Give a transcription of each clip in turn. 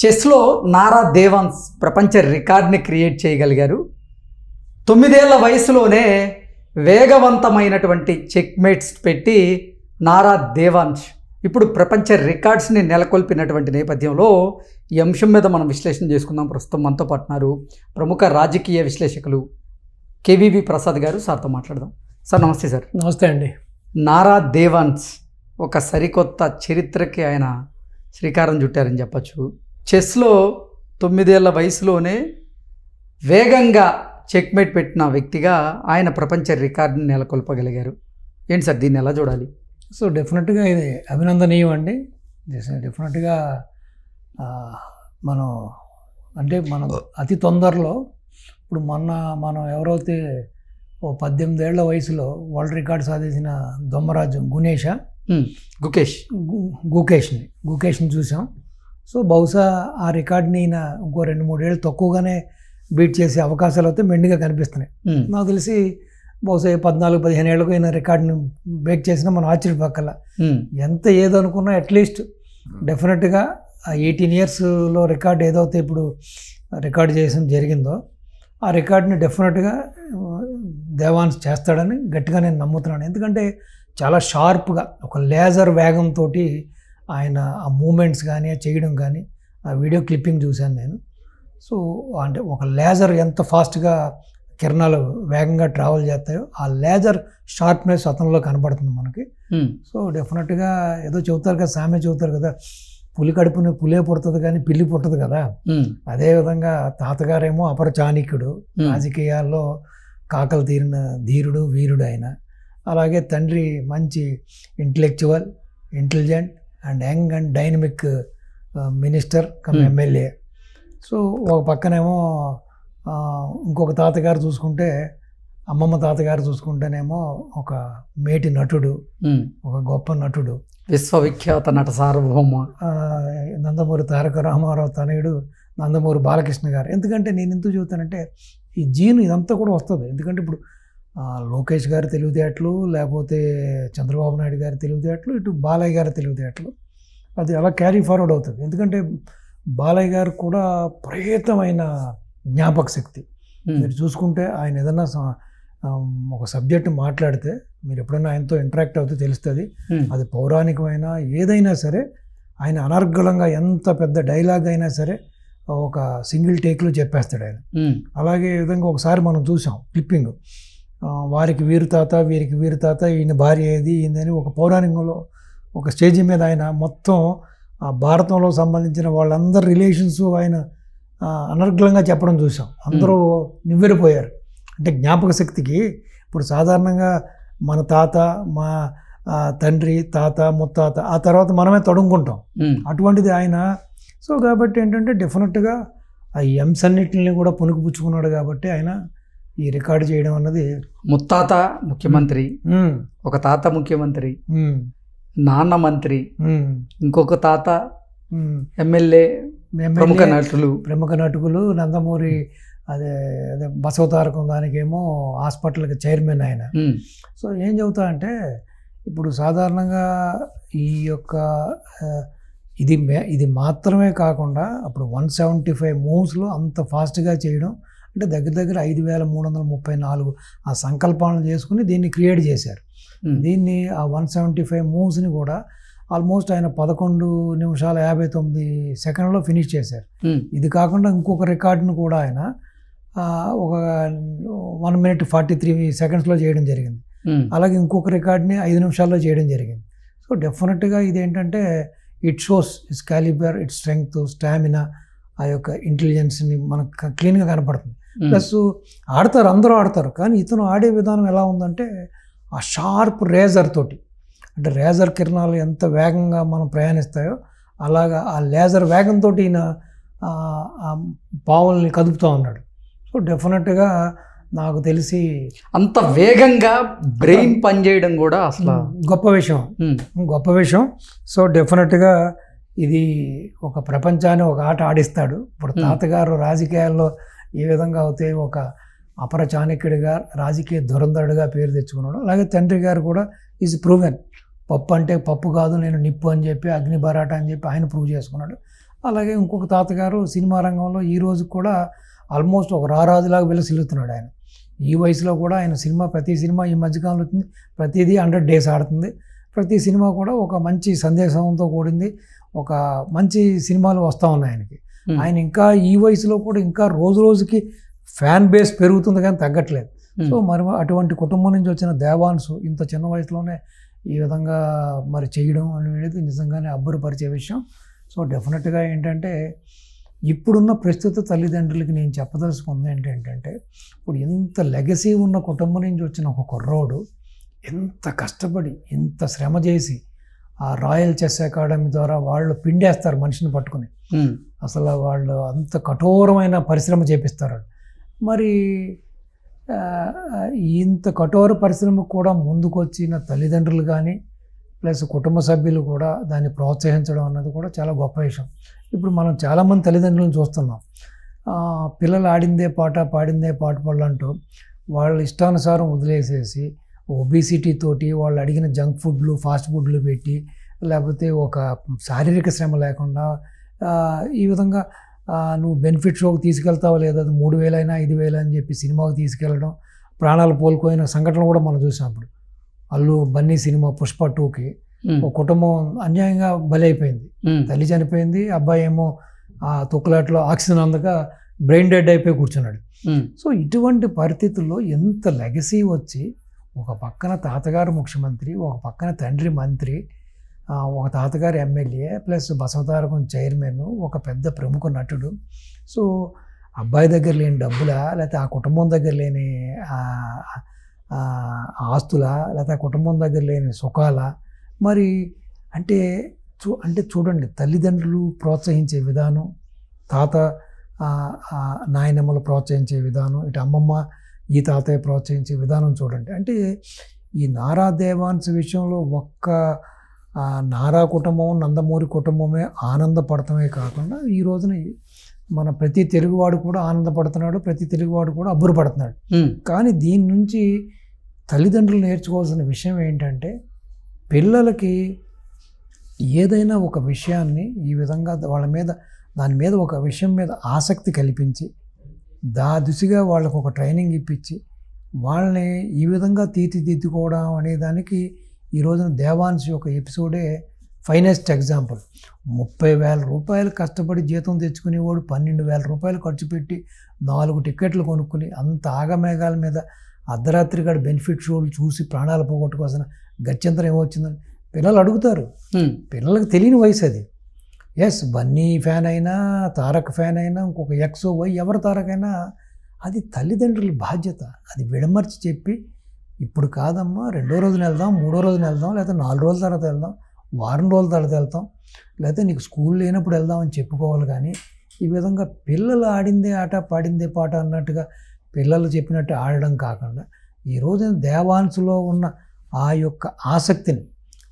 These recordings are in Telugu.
చెస్లో నారా దేవాన్స్ ప్రపంచ రికార్డ్ని క్రియేట్ చేయగలిగారు. 9 ఏళ్ల వయసులోనే వేగవంతమైనటువంటి చెక్మేట్స్ పెట్టి నారా దేవాన్స్ ఇప్పుడు ప్రపంచ రికార్డ్స్ని నెలకొల్పినటువంటి నేపథ్యంలో ఈ అంశం మీద మనం విశ్లేషణ చేసుకుందాం. ప్రస్తుతం మనతో పాటున్నారు ప్రముఖ రాజకీయ విశ్లేషకులు కేవీబీ ప్రసాద్ గారు. సార్తో మాట్లాడదాం. సార్ నమస్తే. సార్ నమస్తే అండి. నారా దేవాన్స్ ఒక సరికొత్త చరిత్రకి ఆయన శ్రీకారం చుట్టారని చెప్పచ్చు. చెస్లో 9 ఏళ్ల వయసులోనే వేగంగా చెక్మేట్ పెట్టిన వ్యక్తిగా ఆయన ప్రపంచ రికార్డుని నెలకొల్పగలిగారు. ఏంటి సార్, దీన్ని ఎలా చూడాలి? సో డెఫినెట్గా ఇది అభినందనీయం అండి. డెఫినెట్గా మనం అతి తొందరలో ఇప్పుడు మనం ఎవరైతే 18 ఏళ్ల వయసులో వరల్డ్ రికార్డ్ సాధించిన దొమ్మరాజు గుకేష్ని చూసాం. సో బహుశా ఆ రికార్డ్ని ఈయన ఇంకో 2-3 ఏళ్ళు తక్కువగానే బీట్ చేసే అవకాశాలు అయితే మెండుగా కనిపిస్తున్నాయి. నాకు తెలిసి బహుశా 14-15 ఏళ్ళకు ఈయన రికార్డుని బ్రేక్ చేసినా మనం ఆశ్చర్యపక్కల. ఎంత ఏదనుకున్నా అట్లీస్ట్ డెఫినెట్గా ఆ 18 ఇయర్స్లో రికార్డు ఏదైతే ఇప్పుడు రికార్డు చేయడం జరిగిందో ఆ రికార్డుని డెఫినెట్గా దేవాన్స్ చేస్తాడని గట్టిగా నేను నమ్ముతున్నాను. ఎందుకంటే చాలా షార్ప్గా ఒక లేజర్ వేగంతో ఆయన ఆ మూమెంట్స్ కానీ చేయడం కానీ ఆ వీడియో క్లిప్పింగ్ చూశాను నేను. సో అంటే ఒక లేజర్ ఎంత ఫాస్ట్గా కిరణాలు వేగంగా ట్రావెల్ చేస్తాయో ఆ లేజర్ షార్ప్నెస్ అతనిలో కనపడుతుంది మనకి. సో డెఫినెట్గా ఏదో చెబుతారు కదా, సామె చెబుతారు కదా, పులి కడుపుని పులే పుడుతుంది కానీ పిల్లి పుట్టదు కదా. అదేవిధంగా తాతగారేమో అపర చాణక్యుడు, రాజకీయాల్లో కాకలు తీరిన ధీరుడు వీరుడు ఆయన. అలాగే తండ్రి మంచి intellectual, intelligent and young and dynamic minister come MLA. So ఒక పక్కనేమో ఇంకొక తాతగారు చూసుకుంటే, అమ్మమ్మ తాతగారు చూసుకుంటేనేమో ఒక మేటి నటుడు, ఒక గొప్ప నటుడు, విశ్వవిఖ్యాత నట సార్వభౌమ నందమూరి తారక రామారావు తనయుడు నందమూరి బాలకృష్ణ గారు. ఎందుకంటే నేను ఎందుకు చెబుతానంటే ఈ జీన్ ఇదంతా కూడా వస్తుంది. ఎందుకంటే ఇప్పుడు లోకేష్ గారి తెలివితేటలు, లేకపోతే చంద్రబాబు నాయుడు గారి తెలివితేటలు, ఇటు బాలయ్య గారి తెలివితేటలు, అది అలా క్యారీ ఫార్వర్డ్ అవుతుంది. ఎందుకంటే బాలయ్య గారు కూడా ప్రయత్నమైన జ్ఞాపక శక్తి. మీరు చూసుకుంటే ఆయన ఏదన్నా ఒక సబ్జెక్టు మాట్లాడితే మీరు ఎప్పుడైనా ఆయనతో ఇంటరాక్ట్ అవుతే తెలుస్తుంది. అది పౌరాణికమైన ఏదైనా సరే ఆయన అనర్గళంగా ఎంత పెద్ద డైలాగ్ అయినా సరే ఒక సింగిల్ టేక్లో చెప్పేస్తాడు ఆయన. అలాగే విధంగా ఒకసారి మనం చూసాం క్లిప్పింగ్, వారికి వీరు తాత వీరికి వీరు తాత, ఈయన భార్య ఏది ఈయనని ఒక పౌరాణికంలో ఒక స్టేజీ మీద ఆయన మొత్తం భారతంలో సంబంధించిన వాళ్ళందరి రిలేషన్స్ ఆయన అనర్గళంగా చెప్పడం చూసాం. అందరూ నివ్వెరపోయారు. అంటే జ్ఞాపక శక్తికి ఇప్పుడు సాధారణంగా మన తాత, మా తండ్రి, తాత, ముత్తాత, ఆ తర్వాత మనమే తడుముకుంటాం. అటువంటిది ఆయన. సో కాబట్టి ఏంటంటే డెఫినెట్గా ఆ ఎమ్స్ అన్నిటిని కూడా పుణుకుపుచ్చుకున్నాడు. కాబట్టి ఆయన ఈ రికార్డు చేయడం అన్నది, ముత్తాత ముఖ్యమంత్రి, ఒక తాత ముఖ్యమంత్రి, నాన్న మంత్రి, ఇంకొక తాత ఎమ్మెల్యే, ప్రముఖ నటులు, నందమూరి అదే బసవతారకం దానికేమో హాస్పిటల్కి చైర్మన్ ఆయన. సో ఏం చెబుతా అంటే ఇప్పుడు సాధారణంగా ఈ యొక్క ఇది మాత్రమే కాకుండా అప్పుడు 175 మూవ్స్లో అంత ఫాస్ట్గా చేయడం అంటే దగ్గర 5334 ఆ సంకల్పాలను చేసుకుని దీన్ని క్రియేట్ చేశారు. దీన్ని ఆ 175 మూవ్స్ని కూడా ఆల్మోస్ట్ ఆయన 11 నిమిషాల 59 సెకండ్లో ఫినిష్ చేశారు. ఇది కాకుండా ఇంకొక రికార్డును కూడా ఆయన ఒక 1 minute 43 secondsలో చేయడం జరిగింది. అలాగే ఇంకొక రికార్డ్ని 5 నిమిషాల్లో చేయడం జరిగింది. సో డెఫినెట్గా ఇదేంటంటే it shows it's calibre, it's strength, stamina, ఆ యొక్క ఇంటెలిజెన్స్ని మనకు క్లీన్గా కనపడుతుంది. ప్లస్ అందరూ ఆడతారు, కానీ ఇతను ఆడే విధానం ఎలా ఉందంటే ఆ షార్ప్ రేజర్ తోటి, అంటే రేజర్ కిరణాలు ఎంత వేగంగా మనం ప్రయాణిస్తాయో అలాగా ఆ లేజర్ వేగంతో ఈయన పావుల్ని కదుపుతూ ఉన్నాడు. సో డెఫినెట్గా నాకు తెలిసి అంత వేగంగా బ్రెయిన్ పనిచేయడం కూడా అసలు గొప్ప విషయం. సో డెఫినెట్గా ఇది ఒక ప్రపంచాన్ని ఒక ఆట ఆడిస్తాడు. ఇప్పుడు తాతగారు రాజకీయాల్లో ఏ విధంగా అయితే ఒక అపర చాణక్యుడిగా, రాజకీయ ధురంధరుడిగా పేరు తెచ్చుకున్నాడు, అలాగే తండ్రి గారు కూడా ఈజ్ ప్రూవెన్. పప్పు అంటే పప్పు కాదు, నేను నిప్పు అని చెప్పి, అగ్ని బరాట అని చెప్పి ఆయన ప్రూవ్ చేసుకున్నాడు. అలాగే ఇంకొక తాతగారు సినిమా రంగంలో ఈ రోజు కూడా ఆల్మోస్ట్ ఒక రారాజులాగా విలసిల్లుతున్నాడు ఆయన. ఈ వయసులో కూడా ఆయన ప్రతి సినిమా ఈ మధ్యకాలంలో వచ్చింది, ప్రతిదీ 100 days ఆడుతుంది. ప్రతి సినిమా కూడా ఒక మంచి సందేశంతో కూడింది, ఒక మంచి సినిమాలు వస్తూ ఉన్నాయి ఆయనకి. ఆయన ఇంకా ఈ వయసులో కూడా ఇంకా రోజు రోజుకి ఫ్యాన్ బేస్ పెరుగుతుంది కానీ తగ్గట్లేదు. సో మరి అటువంటి కుటుంబం నుంచి వచ్చిన దేవాన్సు ఇంత చిన్న వయసులోనే ఈ విధంగా మరి చేయడం అనేది నిజంగానే అబ్బురపరిచే విషయం. సో డెఫినెట్గా ఏంటంటే ఇప్పుడున్న ప్రస్తుత తల్లిదండ్రులకి నేను చెప్పదలుచుకుంది ఏంటంటే, ఇప్పుడు ఎంత లెగసీ ఉన్న కుటుంబం నుంచి వచ్చిన ఒక కుర్రోడు ఎంత కష్టపడి ఎంత శ్రమ చేసి ఆ రాయల్ చెస్ అకాడమీ ద్వారా వాళ్ళు పిండేస్తారు మనిషిని పట్టుకుని. అసలు వాళ్ళు అంత కఠోరమైన పరిశ్రమ చేపిస్తారు. మరి ఇంత కఠోర పరిశ్రమకు కూడా ముందుకొచ్చిన తల్లిదండ్రులు కానీ ప్లస్ కుటుంబ సభ్యులు కూడా దాన్ని ప్రోత్సహించడం అన్నది కూడా చాలా గొప్ప విషయం. ఇప్పుడు మనం చాలామంది తల్లిదండ్రులను చూస్తున్నాం, పిల్లలు ఆడిందే పాట పాడిందే పాట పళ్ళంటూ వాళ్ళ ఇష్టానుసారం వదిలేసేసి ఒబిసిటీ తోటి వాళ్ళు అడిగిన జంక్ ఫుడ్లు ఫాస్ట్ ఫుడ్లు పెట్టి, లేకపోతే ఒక శారీరక శ్రమ లేకుండా ఈ విధంగా నువ్వు బెనిఫిట్ షోకి తీసుకెళ్తావో లేదా, అది 3,000 అయినా 5,000 అని చెప్పి సినిమాకి తీసుకెళ్ళడం, ప్రాణాలు కోల్పోయిన సంఘటనలు కూడా మనం చూసినప్పుడు. అల్లు బన్నీ సినిమా పుష్ప 2కి ఒక కుటుంబం అన్యాయంగా బలైపోయింది. తల్లి చనిపోయింది, అబ్బాయి ఏమో ఆ తొక్కులాట్లో ఆక్సిజన్ అందక బ్రెయిన్ డెడ్ అయిపోయి కూర్చున్నాడు. సో ఇటువంటి పరిస్థితుల్లో ఎంత లెగసీ వచ్చి, ఒక పక్కన తాతగారు ముఖ్యమంత్రి, ఒక పక్కన తండ్రి మంత్రి, ఒక తాతగారు ఎమ్మెల్యే ప్లస్ బసవతారకం చైర్మన్, ఒక పెద్ద ప్రముఖ నటుడు. సో అబ్బాయి దగ్గర లేని డబ్బులా, లేకపోతే ఆ కుటుంబం దగ్గర లేని ఆస్తులా, లేకపోతే ఆ కుటుంబం దగ్గర లేని సుఖాలా? మరి అంటే చూడండి, తల్లిదండ్రులు ప్రోత్సహించే విధానం, తాత నాయనమ్మలు ప్రోత్సహించే విధానం, ఇటు అమ్మమ్మ ఈ తాతయ్య ప్రోత్సహించే విధానం చూడండి. అంటే ఈ నారా దేవాన్స్ విషయంలో ఒక్క నారా కుటుంబం నందమూరి కుటుంబమే ఆనందపడటమే కాకుండా ఈ రోజున మన ప్రతి తెలుగువాడు కూడా ఆనందపడుతున్నాడు, ప్రతి తెలుగువాడు కూడా అబ్బురపడుతున్నాడు. కానీ దీని నుంచి తల్లిదండ్రులు నేర్చుకోవాల్సిన విషయం ఏంటంటే, పిల్లలకి ఏదైనా ఒక విషయాన్ని ఈ విధంగా దాని మీద ఒక విషయం మీద ఆసక్తి కల్పించి దిశగా వాళ్ళకు ఒక ట్రైనింగ్ ఇప్పించి వాళ్ళని ఈ విధంగా తీర్చిదిద్దుకోవడం అనే దానికి ఈ రోజున దేవాన్స్ యొక్క ఎపిసోడే ఫైనెస్ట్ ఎగ్జాంపుల్. 30,000 రూపాయలు కష్టపడి జీతం తెచ్చుకునేవాడు 12,000 రూపాయలు ఖర్చు పెట్టి 4 టికెట్లు కొనుక్కుని అంత ఆగమేఘాల మీద అర్ధరాత్రి గడి బెనిఫిట్ షోలు చూసి ప్రాణాలు పోగొట్టుకోవాల్సిన గత్యంతరం ఏమొచ్చిందని పిల్లలు అడుగుతారు. పిల్లలకు తెలియని వయసు అది. ఎస్, బన్నీ ఫ్యాన్ అయినా, తారక్ ఫ్యాన్ అయినా, ఇంకొక ఎక్సో వై ఎవరి తారకైనా అది తల్లిదండ్రుల బాధ్యత. అది విడమర్చి చెప్పి, ఇప్పుడు కాదమ్మా, 2వ రోజున వెళ్దాం, 3వ రోజున వెళ్దాం, లేకపోతే 4 రోజుల తర్వాత వెళ్దాం, వారం రోజుల తర్వాత వెళ్తాం, లేకపోతే నీకు స్కూల్ లేనప్పుడు వెళ్దాం అని చెప్పుకోవాలి. కానీ ఈ విధంగా పిల్లలు ఆడిందే ఆట పాడిందే పాట అన్నట్టుగా పిల్లలు చెప్పినట్టు ఆడడం కాకుండా ఈ రోజున దేవాన్స్లో ఉన్న ఆ యొక్క ఆసక్తిని,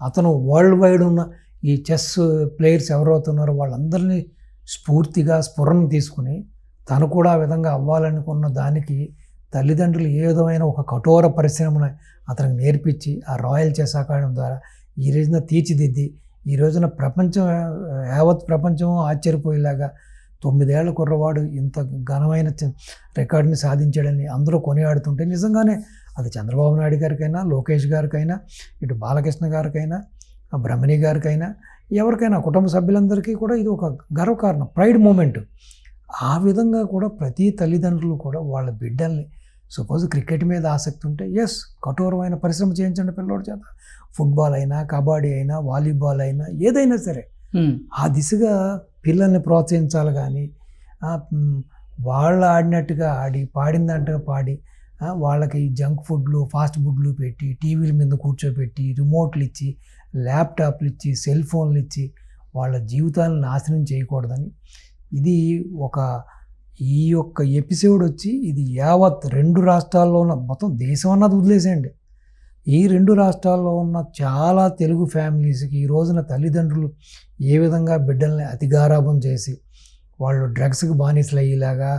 అతను వరల్డ్ వైడ్ ఉన్న ఈ చెస్ ప్లేయర్స్ ఎవరవుతున్నారో వాళ్ళందరినీ స్ఫురణ తీసుకుని తను కూడా ఆ విధంగా అవ్వాలనుకున్న దానికి తల్లిదండ్రులు ఏ విధమైన ఒక కఠోర పరిశ్రమను అతనికి నేర్పించి ఆ రాయల్ చెస్ అకాడమీ ద్వారా ఈ రోజున తీర్చిదిద్ది ఈ రోజున యావత్ ప్రపంచం ఆశ్చర్యపోయేలాగా 9 ఏళ్ల కుర్రవాడు ఇంత ఘనమైన రికార్డుని సాధించాడని అందరూ కొనియాడుతుంటే నిజంగానే అది చంద్రబాబు నాయుడు గారికైనా, లోకేష్ గారికైనా, ఇటు బాలకృష్ణ గారికైనా, బ్రహ్మణి గారికైనా, ఎవరికైనా కుటుంబ సభ్యులందరికీ కూడా ఇది ఒక గర్వకారణం, ప్రైడ్ మూమెంట్. ఆ విధంగా కూడా ప్రతి తల్లిదండ్రులు కూడా వాళ్ళ బిడ్డల్ని, సపోజ్ క్రికెట్ మీద ఆసక్తి ఉంటే ఎస్, కఠోరమైన పరిశ్రమ చేయించండి పిల్లోడి చేత. ఫుట్బాల్ అయినా, కబడ్డీ అయినా, వాలీబాల్ అయినా, ఏదైనా సరే ఆ దిశగా పిల్లల్ని ప్రోత్సహించాలి. కానీ వాళ్ళు ఆడినట్టుగా ఆడి, పాడిందంటగా పాడి, వాళ్ళకి జంక్ ఫుడ్లు ఫాస్ట్ ఫుడ్లు పెట్టి, టీవీల మీద కూర్చోబెట్టి, రిమోట్లు ఇచ్చి, ల్యాప్టాప్లు ఇచ్చి, సెల్ ఫోన్లు ఇచ్చి వాళ్ళ జీవితాలను నాశనం చేయకూడదని ఇది ఈ యొక్క ఎపిసోడ్ వచ్చి ఇది యావత్ 2 రాష్ట్రాల్లో ఉన్న, మొత్తం దేశం అన్నది వదిలేసేయండి, ఈ 2 రాష్ట్రాల్లో ఉన్న చాలా తెలుగు ఫ్యామిలీస్కి ఈ రోజున తల్లిదండ్రులు ఏ విధంగా బిడ్డల్ని అతిగారాభం చేసి వాళ్ళు డ్రగ్స్కి బానిసలు అయ్యేలాగా,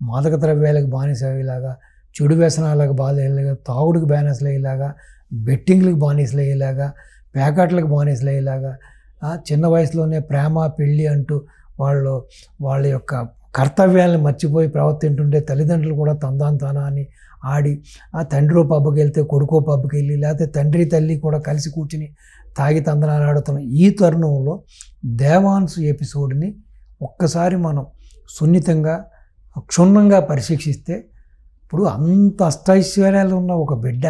మాదక ద్రవ్యాలకు బానిస అయ్యేలాగా, చెడు వ్యసనాలకు బానిసలు, తాగుడికి బానిసలు అయ్యేలాగా, బెట్టింగ్లకు బానిసలు అయ్యేలాగా, ప్యాకెట్లకు బానిసలు అయ్యేలాగా, చిన్న వయసులోనే ప్రేమ పెళ్ళి అంటూ వాళ్ళ యొక్క కర్తవ్యాలను మర్చిపోయి ప్రవర్తింటుంటే తల్లిదండ్రులు కూడా తందాంతానా అని ఆడి, ఆ తండ్రి పబ్బకి వెళ్తే కొడుకో పబ్బకి వెళ్ళి, లేకపోతే తండ్రి తల్లి కూడా కలిసి కూర్చుని తాగి తందనాలు ఆడుతున్న ఈ తరుణంలో దేవాంశ్ ఎపిసోడ్ని ఒక్కసారి మనం సున్నితంగా క్షుణ్ణంగా పరీక్షిస్తే, ఇప్పుడు అంత అష్టైశ్వర్యాలు ఉన్న ఒక బిడ్డ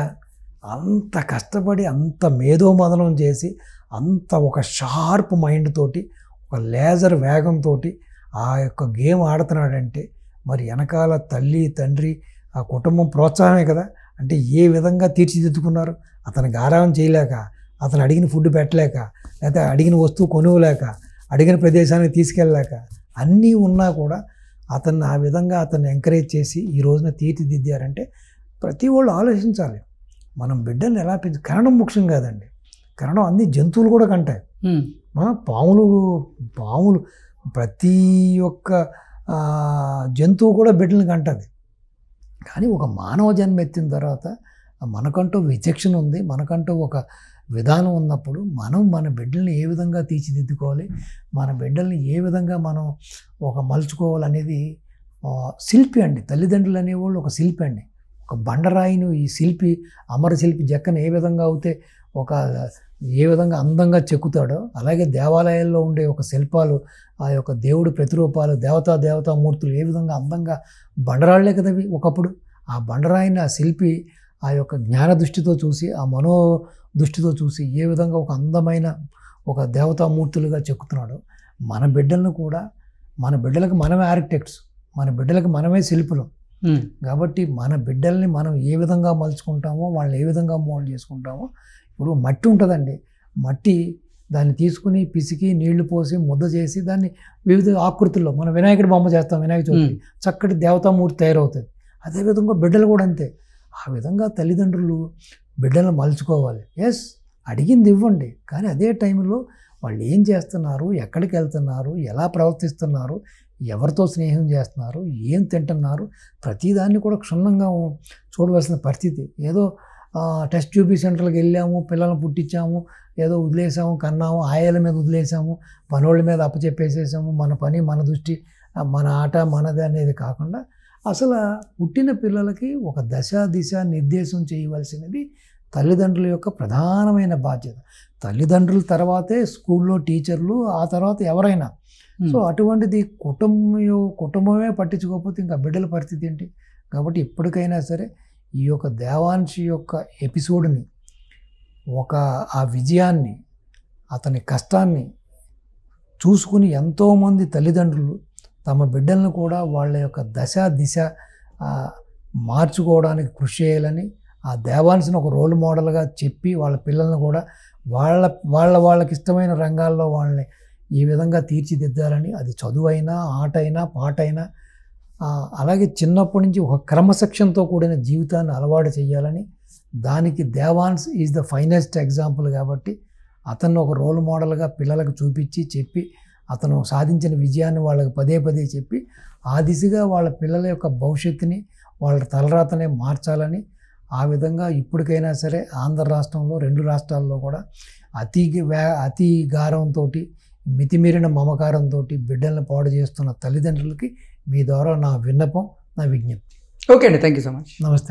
అంత కష్టపడి అంత మేధోమదనం చేసి అంత ఒక షార్ప్ మైండ్ తోటి ఒక లేజర్ వేగంతో ఆ యొక్క గేమ్ ఆడుతున్నాడంటే మరి వెనకాల తల్లి తండ్రి ఆ కుటుంబం ప్రోత్సాహమే కదా. అంటే ఏ విధంగా తీర్చిదిద్దుకున్నారు, అతను గారావం చేయలేక, అతను అడిగిన ఫుడ్ పెట్టలేక, లేకపోతే అడిగిన వస్తువు కొనుగోలేక, అడిగిన ప్రదేశానికి తీసుకెళ్ళలేక, అన్నీ ఉన్నా కూడా అతన్ని ఆ విధంగా అతన్ని ఎంకరేజ్ చేసి ఈ రోజున తీర్చిదిద్దారంటే ప్రతి వాళ్ళు ఆలోచించాలి. మనం బిడ్డల్ని ఎలా కరణం ముఖ్యం కాదండి, కరణం అన్ని జంతువులు కూడా కంటాయి. పాములు ప్రతి ఒక్క జంతువు కూడా బిడ్డల్ని కంటది. కానీ ఒక మానవ జన్మ ఎత్తిన తర్వాత మనకంటూ విచక్షణ ఉంది, మనకంటూ ఒక విధానం ఉన్నప్పుడు మనం మన బిడ్డల్ని ఏ విధంగా తీర్చిదిద్దుకోవాలి, మన బిడ్డల్ని ఏ విధంగా మనం ఒక మలుచుకోవాలనేది శిల్పి అండి. తల్లిదండ్రులు అనేవాళ్ళు ఒక శిల్పి అండి. ఒక బండరాయిని ఈ శిల్పి అమరశిల్పి జక్కన ఏ విధంగా అయితే ఏ విధంగా అందంగా చెక్కుతాడో, అలాగే దేవాలయాల్లో ఉండే ఒక శిల్పాలు, ఆ యొక్క దేవుడి ప్రతిరూపాలు, దేవతామూర్తులు ఏ విధంగా అందంగా బండరాళ్లే కదవి ఒకప్పుడు. ఆ బండరాయిని ఆ శిల్పి ఆ యొక్క జ్ఞాన దృష్టితో చూసి, ఆ మనో దృష్టితో చూసి ఏ విధంగా ఒక అందమైన ఒక దేవతామూర్తులుగా చెక్కుతున్నాడో, మన బిడ్డలను కూడా మన బిడ్డలకు మనమే ఆర్కిటెక్ట్స్, మన బిడ్డలకు మనమే శిల్పులు. కాబట్టి మన బిడ్డల్ని మనం ఏ విధంగా మలుచుకుంటామో, వాళ్ళని ఏ విధంగా మోల్డ్ చేసుకుంటామో. ఇప్పుడు మట్టి ఉంటుందండి, మట్టి దాన్ని తీసుకుని పిసికి నీళ్లు పోసి ముద్ద చేసి దాన్ని వివిధ ఆకృతుల్లో మన వినాయకుడి బొమ్మ చేస్తాం, వినాయక చవితి చక్కటి దేవతామూర్తి తయారవుతుంది. అదేవిధంగా బిడ్డలు కూడా అంతే. ఆ విధంగా తల్లిదండ్రులు బిడ్డలను మలుచుకోవాలి. ఎస్, అడిగింది ఇవ్వండి, కానీ అదే టైంలో వాళ్ళు ఏం చేస్తున్నారు, ఎక్కడికి వెళ్తున్నారు, ఎలా ప్రవర్తిస్తున్నారు, ఎవరితో స్నేహం చేస్తున్నారు, ఏం తింటున్నారు, ప్రతిదాన్ని కూడా క్షుణ్ణంగా చూడవలసిన పరిస్థితి. ఏదో టెస్ట్ ట్యూబ్ సెంటర్కి వెళ్ళాము, పిల్లల్ని పుట్టించాము, ఏదో వదిలేసాము, కన్నాము, ఆయాల మీద వదిలేసాము, పనోళ్ళ మీద అప్పచెప్పేసేసాము, మన పని మన దృష్టి మన ఆట మనది అనేది కాకుండా అసలు పుట్టిన పిల్లలకి ఒక దశ దిశ నిర్దేశం చేయవలసినది తల్లిదండ్రుల యొక్క ప్రధానమైన బాధ్యత. తల్లిదండ్రుల తర్వాతే స్కూల్లో టీచర్లు, ఆ తర్వాత ఎవరైనా. సో అటువంటిది కుటుంబమే పట్టించుకోకపోతే ఇంకా బిడ్డల పరిస్థితి ఏంటి? కాబట్టి ఇప్పటికైనా సరే ఈ యొక్క దేవాంశ్ యొక్క ఎపిసోడ్ని, ఆ విజయాన్ని, అతని కష్టాన్ని చూసుకుని ఎంతోమంది తల్లిదండ్రులు తమ బిడ్డలను కూడా వాళ్ళ యొక్క దశ దిశ మార్చుకోవడానికి కృషి చేయాలని, ఆ దేవాంశ్ని ఒక రోల్ మోడల్గా చెప్పి వాళ్ళ పిల్లలను కూడా వాళ్ళకి ఇష్టమైన రంగాల్లో వాళ్ళని ఈ విధంగా తీర్చిదిద్దాలని, అది చదువైనా ఆట అయినా పాట అయినా, అలాగే చిన్నప్పటి నుంచి ఒక క్రమశిక్షణతో కూడిన జీవితాన్ని అలవాటు చేయాలని, దానికి Devansh is the finest example. కాబట్టి అతన్ని ఒక రోల్ మోడల్గా పిల్లలకు చూపించి చెప్పి, అతను సాధించిన విజయాన్ని వాళ్ళకి పదే పదే చెప్పి, ఆ దిశగా వాళ్ళ పిల్లల యొక్క భవిష్యత్తుని, వాళ్ళ తలరాతనే మార్చాలని, ఆ విధంగా ఇప్పటికైనా సరే ఆంధ్ర రాష్ట్రంలో 2 రాష్ట్రాల్లో కూడా అతి గారంతో, మితిమీరిన మమకారంతో బిడ్డలను పాడు చేస్తున్న తల్లిదండ్రులకి మీ ద్వారా నా విన్నపం, నా విజ్ఞప్తి. ఓకే అండి, థ్యాంక్ యూ సో మచ్. నమస్తే.